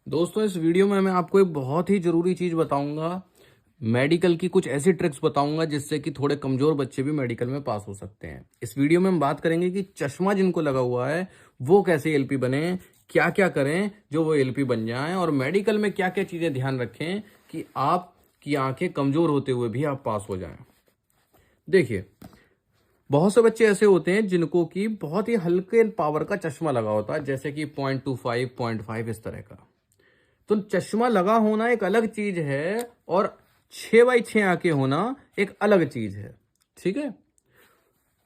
दोस्तों, इस वीडियो में मैं आपको एक बहुत ही ज़रूरी चीज़ बताऊंगा। मेडिकल की कुछ ऐसी ट्रिक्स बताऊंगा जिससे कि थोड़े कमज़ोर बच्चे भी मेडिकल में पास हो सकते हैं। इस वीडियो में हम बात करेंगे कि चश्मा जिनको लगा हुआ है वो कैसे एलपी बने, क्या-क्या करें जो वो एलपी बन जाएं, और मेडिकल में क्या-क्या चीज़ें ध्यान रखें कि आपकी आंखें कमज़ोर होते हुए भी आप पास हो जाएं। देखिए, बहुत से बच्चे ऐसे होते हैं जिनको कि बहुत ही हल्के पावर का चश्मा लगा होता है, जैसे कि 0.25, 0.5 इस तरह का। तो चश्मा लगा होना एक अलग चीज है और 6x6 आंखें होना एक अलग चीज है। ठीक है।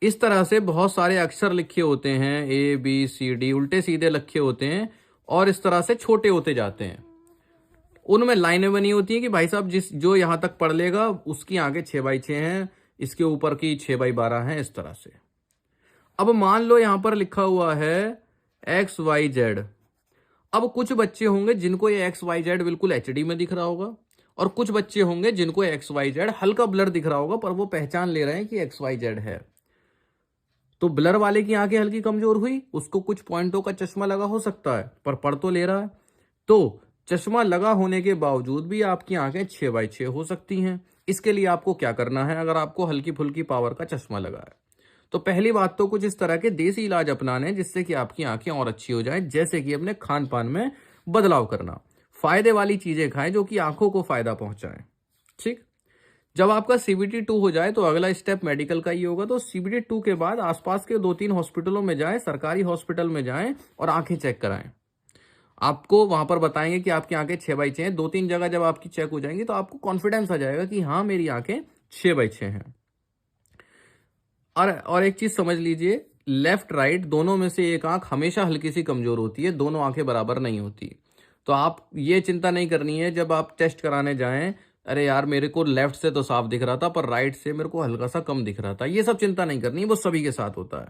इस तरह से बहुत सारे अक्षर लिखे होते हैं, ABCD उल्टे सीधे लिखे होते हैं और इस तरह से छोटे होते जाते हैं। उनमें लाइनें बनी होती हैं कि भाई साहब जिस जो यहां तक पढ़ लेगा उसकी आंखें 6x6 हैं, इसके ऊपर की 6x12 हैं, इस तरह से। अब मान लो यहां पर लिखा हुआ है XYZ। अब कुछ बच्चे होंगे जिनको ये XYZ बिल्कुल HD में दिख रहा होगा, और कुछ बच्चे होंगे जिनको XYZ हल्का ब्लर दिख रहा होगा, पर वो पहचान ले रहे हैं कि XYZ है। तो ब्लर वाले की आंखें हल्की कमजोर हुई, उसको कुछ पॉइंटों का चश्मा लगा हो सकता है पर पढ़ तो ले रहा है। तो चश्मा लगा होने के बावजूद भी आपकी आंखें 6x6 हो सकती हैं। इसके लिए आपको क्या करना है? अगर आपको हल्की फुल्की पावर का चश्मा लगा है तो पहली बात तो कुछ इस तरह के देसी इलाज अपनाने जिससे कि आपकी आंखें और अच्छी हो जाए, जैसे कि अपने खान पान में बदलाव करना, फायदे वाली चीजें खाएं जो कि आंखों को फायदा पहुंचाएं। ठीक। जब आपका CBT 2 हो जाए तो अगला स्टेप मेडिकल का ही होगा। तो CBT 2 के बाद आसपास के 2-3 हॉस्पिटलों में जाएं, सरकारी हॉस्पिटल में जाएं और आंखें चेक कराएं। आपको वहां पर बताएंगे कि आपकी आंखें 6x6 हैं। 2-3 जगह जब आपकी चेक हो जाएंगी तो आपको कॉन्फिडेंस आ जाएगा कि हाँ, मेरी आंखें 6x6 हैं। और एक चीज समझ लीजिए, लेफ्ट राइट दोनों में से एक आंख हमेशा हल्की सी कमजोर होती है, दोनों आंखें बराबर नहीं होती। तो आप ये चिंता नहीं करनी है जब आप टेस्ट कराने जाएं, अरे यार मेरे को लेफ्ट से तो साफ दिख रहा था पर राइट से मेरे को हल्का सा कम दिख रहा था, ये सब चिंता नहीं करनी है, वो सभी के साथ होता है।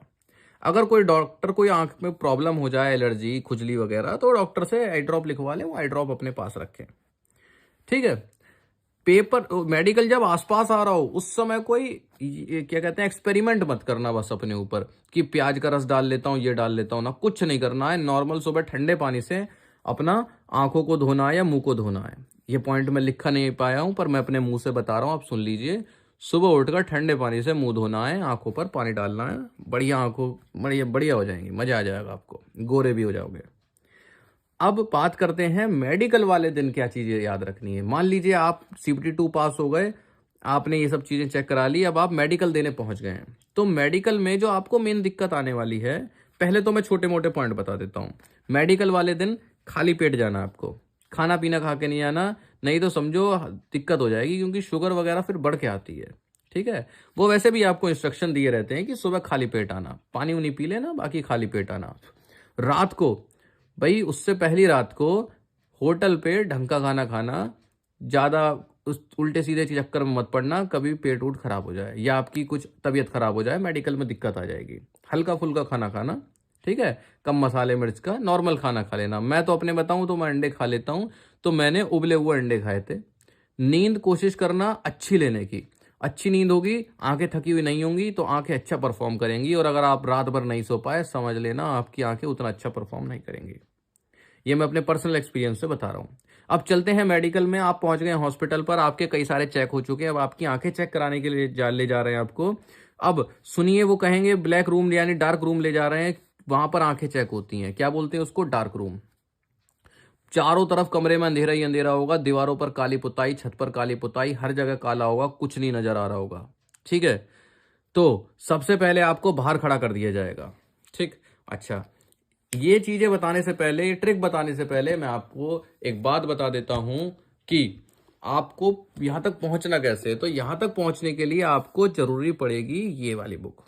अगर कोई डॉक्टर कोई आंख में प्रॉब्लम हो जाए, एलर्जी खुजली वगैरह, तो डॉक्टर से आई ड्रॉप लिखवा ले, वो आई ड्रॉप अपने पास रखें। ठीक है। पेपर मेडिकल जब आसपास आ रहा हो उस समय कोई क्या कहते हैं एक्सपेरिमेंट मत करना बस अपने ऊपर कि प्याज का रस डाल लेता हूं, ये डाल लेता हूं ना, कुछ नहीं करना है। नॉर्मल सुबह ठंडे पानी से अपना आंखों को धोना है या मुंह को धोना है। ये पॉइंट मैं लिखा नहीं पाया हूं पर मैं अपने मुंह से बता रहा हूं, आप सुन लीजिए। सुबह उठकर ठंडे पानी से मुंह धोना है, आंखों पर पानी डालना है, बढ़िया आंखों बढ़िया बढ़िया हो जाएंगी, मजा आ जाएगा, आपको गोरे भी हो जाओगे। अब बात करते हैं मेडिकल वाले दिन क्या चीजें याद रखनी है। मान लीजिए आप CBT 2 पास हो गए, आपने ये सब चीजें चेक करा ली, अब आप मेडिकल देने पहुंच गए हैं। तो मेडिकल में जो आपको मेन दिक्कत आने वाली है, पहले तो मैं छोटे मोटे पॉइंट बता देता हूं। मेडिकल वाले दिन खाली पेट जाना, आपको खाना पीना खा के नहीं आना, नहीं तो समझो दिक्कत हो जाएगी, क्योंकि शुगर वगैरह फिर बढ़ के आती है। ठीक है। वो वैसे भी आपको इंस्ट्रक्शन दिए रहते हैं कि सुबह खाली पेट आना, पानी उनी पी लेना, बाकी खाली पेट आना। रात को भाई उससे पहली रात को होटल पे ढंग का खाना खाना, ज्यादा उस उल्टे सीधे चक्कर में मत पड़ना, कभी पेट उठ खराब हो जाए या आपकी कुछ तबीयत खराब हो जाए, मेडिकल में दिक्कत आ जाएगी। हल्का फुल्का खाना खाना, ठीक है, कम मसाले मिर्च का नॉर्मल खाना खा लेना। मैं तो अपने बताऊं तो मैं अंडे खा लेता हूं, तो मैंने उबले हुए अंडे खाए थे। नींद कोशिश करना अच्छी लेने की, अच्छी नींद होगी, आंखें थकी हुई नहीं होंगी तो आंखें अच्छा परफॉर्म करेंगी, और अगर आप रात भर नहीं सो पाए समझ लेना आपकी आंखें उतना अच्छा परफॉर्म नहीं करेंगी। ये मैं अपने पर्सनल एक्सपीरियंस से बता रहा हूँ। अब चलते हैं मेडिकल में। आप पहुंच गए हॉस्पिटल पर, आपके कई सारे चेक हो चुके हैं, अब आपकी आंखें चेक कराने के लिए ले जा रहे हैं आपको। अब सुनिए, वो कहेंगे ब्लैक रूम यानी डार्क रूम ले जा रहे हैं, वहां पर आंखें चेक होती हैं, क्या बोलते हैं उसको, डार्क रूम। चारों तरफ कमरे में अंधेरा ही अंधेरा होगा, दीवारों पर काली पुताई, छत पर काली पुताई, हर जगह काला होगा, कुछ नहीं नजर आ रहा होगा। ठीक है। तो सबसे पहले आपको बाहर खड़ा कर दिया जाएगा। ठीक। अच्छा, ये चीजें बताने से पहले, ये ट्रिक बताने से पहले मैं आपको एक बात बता देता हूं कि आपको यहां तक पहुंचना कैसे है। तो यहां तक पहुंचने के लिए आपको जरूरी पड़ेगी ये वाली बुक।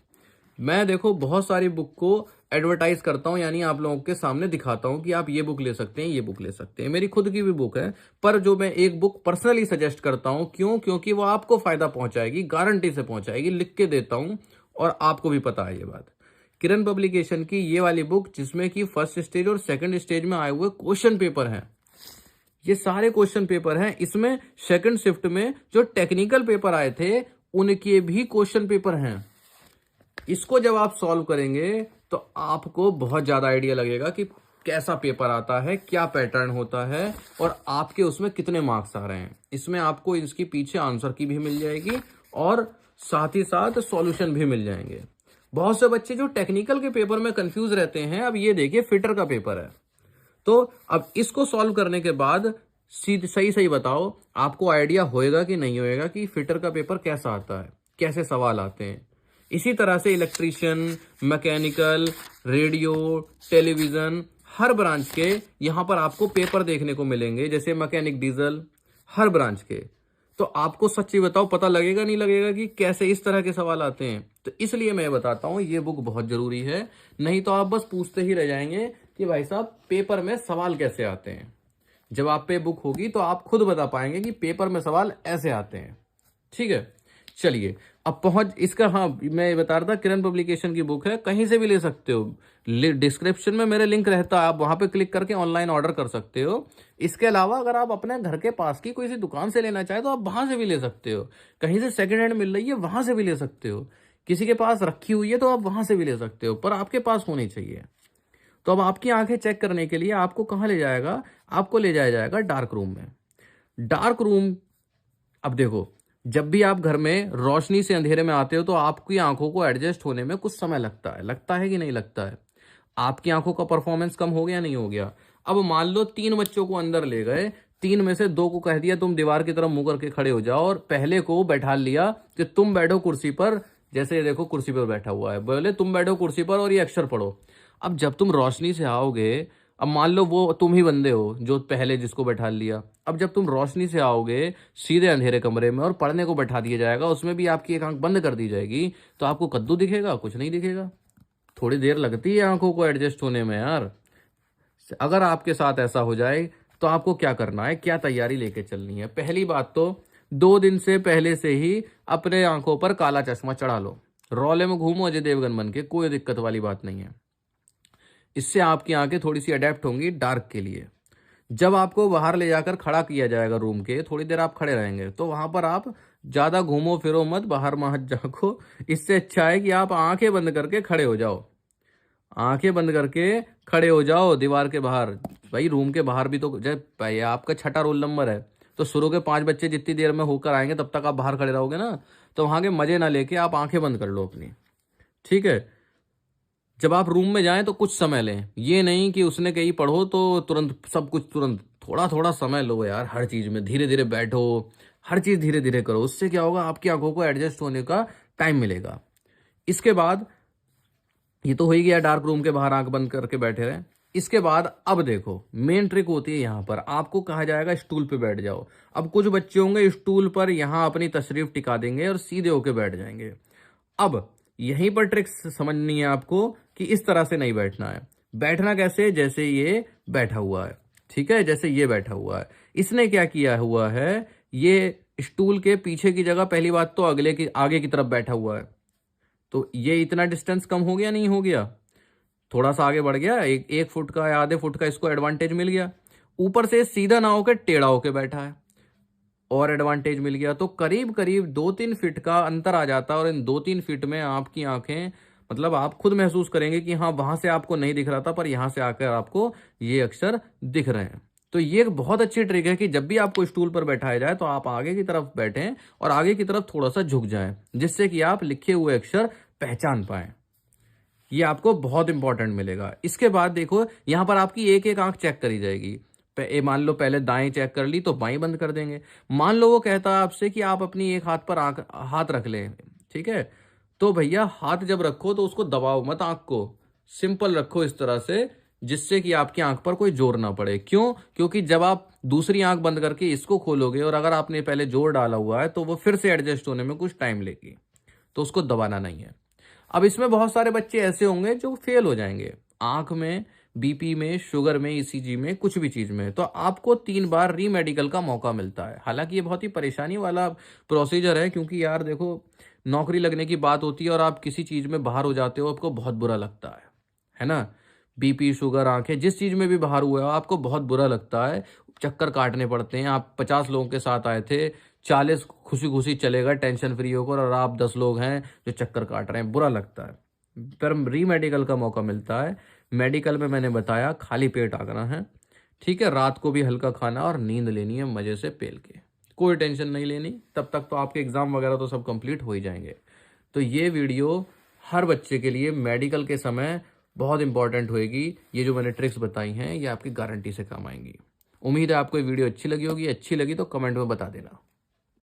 मैं देखो बहुत सारी बुक को एडवर्टाइज करता हूं, यानी आप लोगों के सामने दिखाता हूं कि आप ये बुक ले सकते हैं, ये बुक ले सकते हैं। मेरी खुद की भी बुक है, पर जो मैं एक बुक पर्सनली सजेस्ट करता हूं, क्यों? क्योंकि वो आपको फायदा पहुंचाएगी, गारंटी से पहुंचाएगी, लिख के देता हूं और आपको भी पता है ये बात। किरण पब्लिकेशन की ये वाली बुक, जिसमें कि फर्स्ट स्टेज और सेकंड स्टेज में आए हुए क्वेश्चन पेपर हैं, ये सारे क्वेश्चन पेपर हैं। इसमें सेकंड शिफ्ट में जो टेक्निकल पेपर आए थे उनके भी क्वेश्चन पेपर हैं। इसको जब आप सॉल्व करेंगे तो आपको बहुत ज्यादा आइडिया लगेगा कि कैसा पेपर आता है, क्या पैटर्न होता है और आपके उसमें कितने मार्क्स आ रहे हैं। इसमें आपको इसकी पीछे आंसर की भी मिल जाएगी और साथ ही साथ सॉल्यूशन भी मिल जाएंगे। बहुत से बच्चे जो टेक्निकल के पेपर में कंफ्यूज रहते हैं, अब ये देखिए फिटर का पेपर है, तो अब इसको सॉल्व करने के बाद सही सही बताओ आपको आइडिया होएगा कि नहीं होएगा कि फिटर का पेपर कैसा आता है, कैसे सवाल आते हैं। इसी तरह से इलेक्ट्रीशियन, मैकेनिकल, रेडियो, टेलीविजन, हर ब्रांच के यहां पर आपको पेपर देखने को मिलेंगे, जैसे मैकेनिक डीजल, हर ब्रांच के। तो आपको सच्ची बताओ पता लगेगा नहीं लगेगा कि कैसे इस तरह के सवाल आते हैं। तो इसलिए मैं बताता हूं ये बुक बहुत जरूरी है, नहीं तो आप बस पूछते ही रह जाएंगे कि भाई साहब पेपर में सवाल कैसे आते हैं। जब आप पे बुक होगी तो आप खुद बता पाएंगे कि पेपर में सवाल ऐसे आते हैं। ठीक है, चलिए अब पहुंच इसका, हाँ मैं बता रहा था किरण पब्लिकेशन की बुक है, कहीं से भी ले सकते हो, डिस्क्रिप्शन में मेरे लिंक रहता है, आप वहां पे क्लिक करके ऑनलाइन ऑर्डर कर सकते हो। इसके अलावा अगर आप अपने घर के पास की कोई सी दुकान से लेना चाहे तो आप वहां से भी ले सकते हो, कहीं से सेकंड हैंड मिल रही है वहां से भी ले सकते हो, किसी के पास रखी हुई है तो आप वहां से भी ले सकते हो, पर आपके पास होनी चाहिए। तो अब आपकी आंखें चेक करने के लिए आपको कहां ले जाएगा, आपको ले जाया जाएगा डार्क रूम में। डार्क रूम, अब देखो जब भी आप घर में रोशनी से अंधेरे में आते हो तो आपकी आंखों को एडजस्ट होने में कुछ समय लगता है कि नहीं लगता है। आपकी आंखों का परफॉर्मेंस कम हो गया नहीं हो गया। अब मान लो 3 बच्चों को अंदर ले गए, 3 में से 2 को कह दिया तुम दीवार की तरफ मुंह करके खड़े हो जाओ, और पहले को बैठा लिया कि तुम बैठो कुर्सी पर, जैसे ये देखो कुर्सी पर बैठा हुआ है, बोले तुम बैठो कुर्सी पर और ये अक्षर पढ़ो। अब जब तुम रोशनी से आओगे, अब मान लो वो तुम ही बंदे हो जो पहले जिसको बैठा लिया, अब जब तुम रोशनी से आओगे सीधे अंधेरे कमरे में और पढ़ने को बैठा दिया जाएगा, उसमें भी आपकी एक आंख बंद कर दी जाएगी, तो आपको कद्दू दिखेगा? कुछ नहीं दिखेगा। थोड़ी देर लगती है आंखों को एडजस्ट होने में यार। अगर आपके साथ ऐसा हो जाए तो आपको क्या करना है, क्या तैयारी लेके चलनी है। पहली बात तो 2 दिन से पहले से ही अपने आंखों पर काला चश्मा चढ़ा लो, रौले में घूमो अजय देवगन बन के, कोई दिक्कत वाली बात नहीं है। इससे आपकी आंखें थोड़ी सी अडेप्ट होंगी डार्क के लिए। जब आपको बाहर ले जाकर खड़ा किया जाएगा रूम के, थोड़ी देर आप खड़े रहेंगे, तो वहां पर आप ज्यादा घूमो फिरो मत, बाहर मत जाको। इससे अच्छा है कि आप आंखें बंद करके खड़े हो जाओ, आंखें बंद करके खड़े हो जाओ दीवार के बाहर। भाई रूम के बाहर भी तो, जब भाई आपका 6ठा रोल नंबर है तो शुरू के 5 बच्चे जितनी देर में होकर आएंगे तब तक आप बाहर खड़े रहोगे ना, तो वहां के मजे ना लेके आप आंखें बंद कर लो अपनी। ठीक है, जब आप रूम में जाएं तो कुछ समय लें, ये नहीं कि उसने कहीं पढ़ो तो तुरंत सब कुछ, तुरंत थोड़ा थोड़ा समय लो यार, हर चीज में धीरे धीरे बैठो, हर चीज धीरे धीरे करो। उससे क्या होगा, आपकी आंखों को एडजस्ट होने का टाइम मिलेगा। इसके बाद ये तो हो ही गया, डार्क रूम के बाहर आंख बंद करके बैठे रहे। इसके बाद अब देखो मेन ट्रिक होती है, यहां पर आपको कहा जाएगा स्टूल पे बैठ जाओ। अब कुछ बच्चे होंगे स्टूल पर यहां अपनी तशरीफ टिका देंगे और सीधे होके बैठ जाएंगे। अब यहीं पर ट्रिक्स समझनी है आपको कि इस तरह से नहीं बैठना है। बैठना कैसे, जैसे ये बैठा हुआ है, ठीक है, जैसे ये बैठा हुआ है। इसने क्या किया हुआ है, ये स्टूल के पीछे की जगह पहली बात तो अगले की आगे की तरफ बैठा हुआ है, तो ये इतना डिस्टेंस कम हो गया नहीं हो गया, थोड़ा सा आगे बढ़ गया, 1 फुट का या आधे फुट का इसको एडवांटेज मिल गया। ऊपर से सीधा ना होकर टेढ़ा होकर बैठा है, और एडवांटेज मिल गया। तो करीब करीब 2-3 फीट का अंतर आ जाता है, और इन 2-3 फीट में आपकी आंखें, मतलब आप खुद महसूस करेंगे कि हाँ वहां से आपको नहीं दिख रहा था पर यहां से आकर आपको ये अक्षर दिख रहे हैं। तो ये एक बहुत अच्छी ट्रिक है कि जब भी आपको स्टूल पर बैठाया जाए तो आप आगे की तरफ बैठें और आगे की तरफ थोड़ा सा झुक जाएं, जिससे कि आप लिखे हुए अक्षर पहचान पाएं। ये आपको बहुत इंपॉर्टेंट मिलेगा। इसके बाद देखो यहां पर आपकी एक एक आंख चेक करी जाएगी। मान लो पहले दाएं चेक कर ली तो बाएं बंद कर देंगे। मान लो वो कहता है आपसे कि आप अपनी एक हाथ पर हाथ रख लें, ठीक है, तो भैया हाथ जब रखो तो उसको दबाओ मत, आंख को सिंपल रखो इस तरह से, जिससे कि आपकी आंख पर कोई जोर ना पड़े। क्यों? क्योंकि जब आप दूसरी आंख बंद करके इसको खोलोगे और अगर आपने पहले जोर डाला हुआ है तो वो फिर से एडजस्ट होने में कुछ टाइम लेगी, तो उसको दबाना नहीं है। अब इसमें बहुत सारे बच्चे ऐसे होंगे जो फेल हो जाएंगे, आंख में, बीपी में, शुगर में, ईसीजी में, कुछ भी चीज में, तो आपको 3 बार रीमेडिकल का मौका मिलता है। हालांकि ये बहुत ही परेशानी वाला प्रोसीजर है, क्योंकि यार देखो नौकरी लगने की बात होती है और आप किसी चीज में बाहर हो जाते हो, आपको बहुत बुरा लगता है ना। बीपी, शुगर, आंखें, जिस चीज में भी बाहर हुआ है आपको बहुत बुरा लगता है, चक्कर काटने पड़ते हैं। आप 50 लोगों के साथ आए थे, 40 खुशी खुशी चलेगा टेंशन फ्री होकर, और आप 10 लोग हैं जो चक्कर काट रहे हैं, बुरा लगता है। पर रीमेडिकल का मौका मिलता है, मेडिकल में मैंने बताया खाली पेट आना है, ठीक है, रात को भी हल्का खाना और नींद लेनी है मजे से पेल के, कोई टेंशन नहीं लेनी। तब तक तो आपके एग्जाम वगैरह तो सब कंप्लीट हो ही जाएंगे। तो ये वीडियो हर बच्चे के लिए मेडिकल के समय बहुत इंपॉर्टेंट होएगी। ये जो मैंने ट्रिक्स बताई हैं ये आपकी गारंटी से काम आएंगी। उम्मीद है आपको ये वीडियो अच्छी लगी होगी। अच्छी लगी तो कमेंट में बता देना।